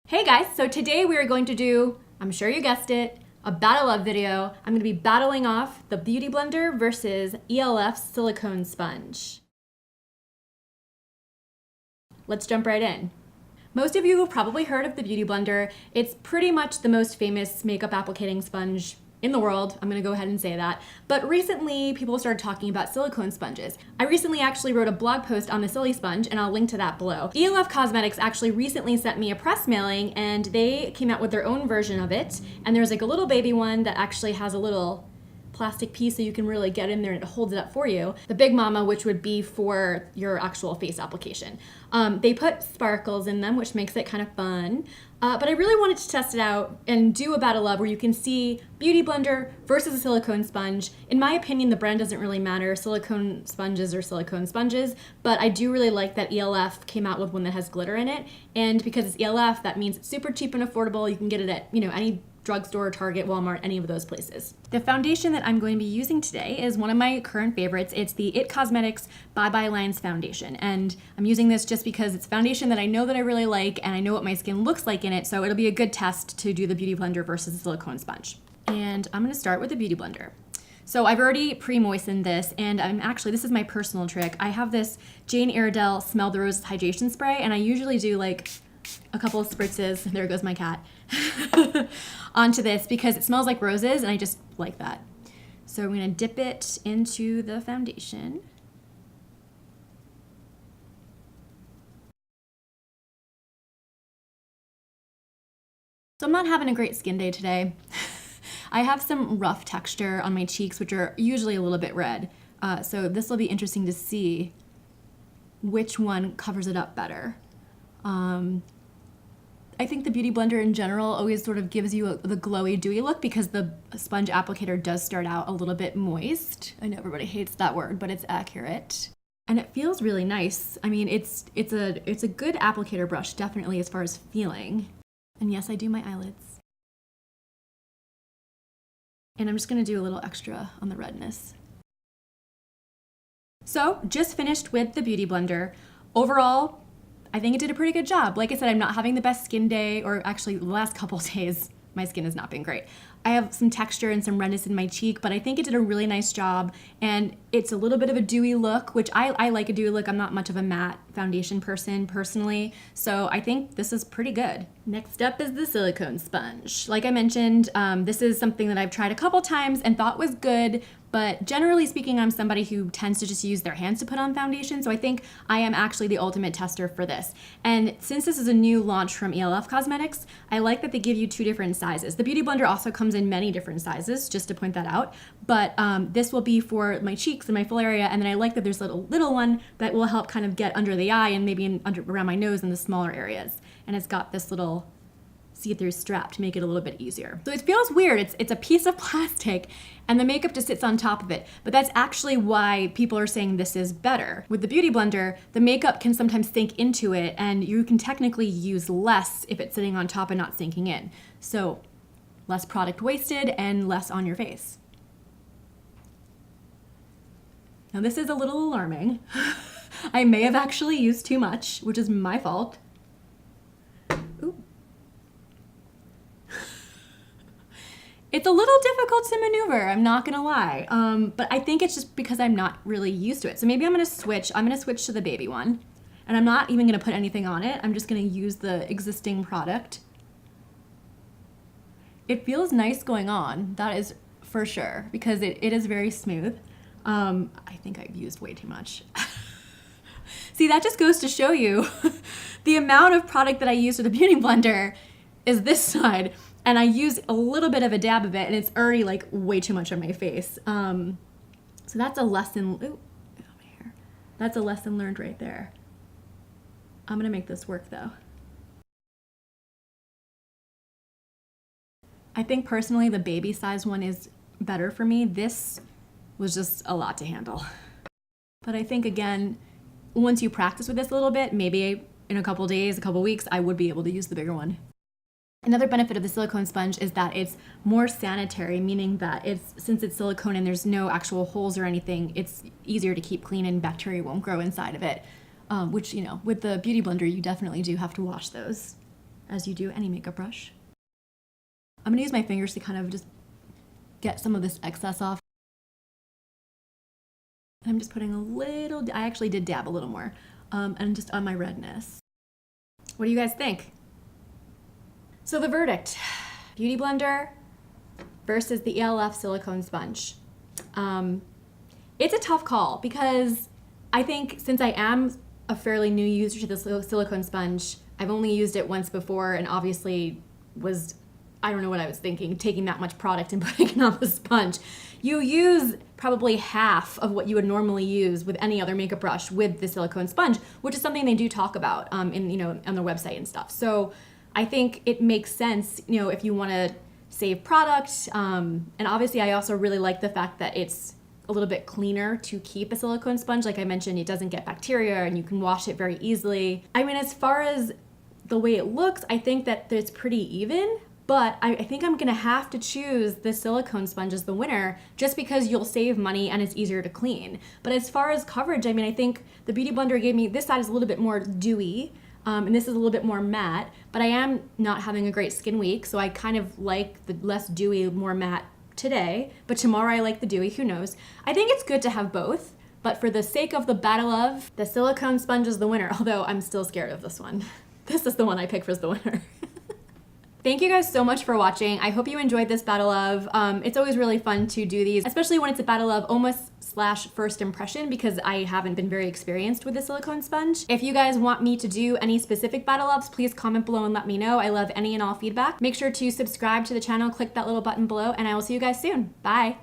Hey guys, so today we are going to do, I'm sure you guessed it, a battle of video. I'm going to be battling off the Beauty Blender versus ELF's silicone sponge. Let's jump right in. Most of you have probably heard of the Beauty Blender. It's pretty much the most famous makeup applicating sponge in the world. I'm gonna go ahead and say that. But recently, people started talking about silicone sponges. I recently actually wrote a blog post on the Silisponge, and I'll link to that below. ELF Cosmetics actually recently sent me a press mailing, and they came out with their own version of it. And there's like a little baby one that actually has a little plastic piece so you can really get in there and it holds it up for you. The Big Mama, which would be for your actual face application. They put sparkles in them, which makes it kind of fun. But I really wanted to test it out and do a battle of where you can see Beauty Blender versus a silicone sponge. In my opinion, the brand doesn't really matter. Silicone sponges are silicone sponges, but I do really like that ELF came out with one that has glitter in it. And because it's ELF, that means it's super cheap and affordable. You can get it at, any drugstore, Target, Walmart, any of those places. The foundation that I'm going to be using today is one of my current favorites. It's the IT Cosmetics Bye Bye Lines Foundation. And I'm using this just because it's foundation that I know that I really like and I know what my skin looks like in it, so it'll be a good test to do the Beauty Blender versus the silicone sponge. And I'm gonna start with the Beauty Blender. So I've already pre-moistened this, and this is my personal trick. I have this Jane Iredale Smell the Roses Hydration Spray, and I usually do like a couple of spritzes, there goes my cat, onto this because it smells like roses and I just like that. So I'm gonna dip it into the foundation. So I'm not having a great skin day today. I have some rough texture on my cheeks, which are usually a little bit red. So this will be interesting to see which one covers it up better. I think the Beauty Blender in general always sort of gives you the glowy, dewy look because the sponge applicator does start out a little bit moist. I know everybody hates that word, but it's accurate. And it feels really nice. I mean, it's a good applicator brush, definitely as far as feeling. And yes, I do my eyelids. And I'm just gonna do a little extra on the redness. So, just finished with the Beauty Blender. Overall, I think it did a pretty good job. Like I said, I'm not having the best skin day, or actually the last couple days, my skin has not been great. I have some texture and some redness in my cheek, but I think it did a really nice job, and it's a little bit of a dewy look, which I like a dewy look. I'm not much of a matte foundation person personally, so I think this is pretty good. Next up is the silicone sponge. Like I mentioned, this is something that I've tried a couple times and thought was good, but generally speaking, I'm somebody who tends to just use their hands to put on foundation, so I think I am actually the ultimate tester for this. And since this is a new launch from ELF Cosmetics, I like that they give you two different sizes. The Beauty Blender also comes in many different sizes, just to point that out, but this will be for my cheeks and my full area, and then I like that there's a little one that will help kind of get under the eye and maybe around my nose in the smaller areas. And it's got this little see-through strap to make it a little bit easier. So it feels weird. It's a piece of plastic and the makeup just sits on top of it, but that's actually why people are saying this is better. With the Beauty Blender, the makeup can sometimes sink into it and you can technically use less if it's sitting on top and not sinking in. So less product wasted and less on your face. Now this is a little alarming. I may have actually used too much, which is my fault. Ooh. It's a little difficult to maneuver, I'm not gonna lie. But I think it's just because I'm not really used to it. So maybe I'm gonna switch to the baby one. And I'm not even gonna put anything on it. I'm just gonna use the existing product. It feels nice going on, that is for sure, because it is very smooth. I think I've used way too much. See, that just goes to show you the amount of product that I use with the Beauty Blender is this side. And I use a little bit of a dab of it and it's already like way too much on my face. So that's a lesson, ooh, my hair. That's a lesson learned right there. I'm gonna make this work though. I think personally the baby size one is better for me. This was just a lot to handle. But I think again, once you practice with this a little bit, maybe in a couple days, a couple weeks, I would be able to use the bigger one. Another benefit of the silicone sponge is that it's more sanitary, meaning that since it's silicone and there's no actual holes or anything, it's easier to keep clean and bacteria won't grow inside of it. Which, with the Beauty Blender, you definitely do have to wash those. as you do any makeup brush. I'm gonna use my fingers to kind of just get some of this excess off. I'm just putting a little, I actually did dab a little more, and just on my redness. What do you guys think? So the verdict, Beauty Blender versus the ELF silicone sponge. It's a tough call because I think since I am a fairly new user to the silicone sponge, I've only used it once before and obviously was, I don't know what I was thinking, taking that much product and putting it on the sponge. You use probably half of what you would normally use with any other makeup brush with the silicone sponge, which is something they do talk about on their website and stuff. So I think it makes sense, if you want to save product. And obviously I also really like the fact that it's a little bit cleaner to keep a silicone sponge. Like I mentioned, it doesn't get bacteria and you can wash it very easily. I mean, as far as the way it looks, I think that it's pretty even, but I think I'm gonna have to choose the silicone sponge as the winner just because you'll save money and it's easier to clean. But as far as coverage, I mean, I think the Beauty Blender gave me, this side is a little bit more dewy, and this is a little bit more matte, but I am not having a great skin week, so I kind of like the less dewy, more matte today, but tomorrow I like the dewy, who knows. I think it's good to have both, but for the sake of the battle of, the silicone sponge is the winner, although I'm still scared of this one. This is the one I picked for the winner. Thank you guys so much for watching. I hope you enjoyed this battle of. It's always really fun to do these, especially when it's a battle of almost / first impression because I haven't been very experienced with the silicone sponge. If you guys want me to do any specific battle ofs, please comment below and let me know. I love any and all feedback. Make sure to subscribe to the channel, click that little button below, and I will see you guys soon. Bye.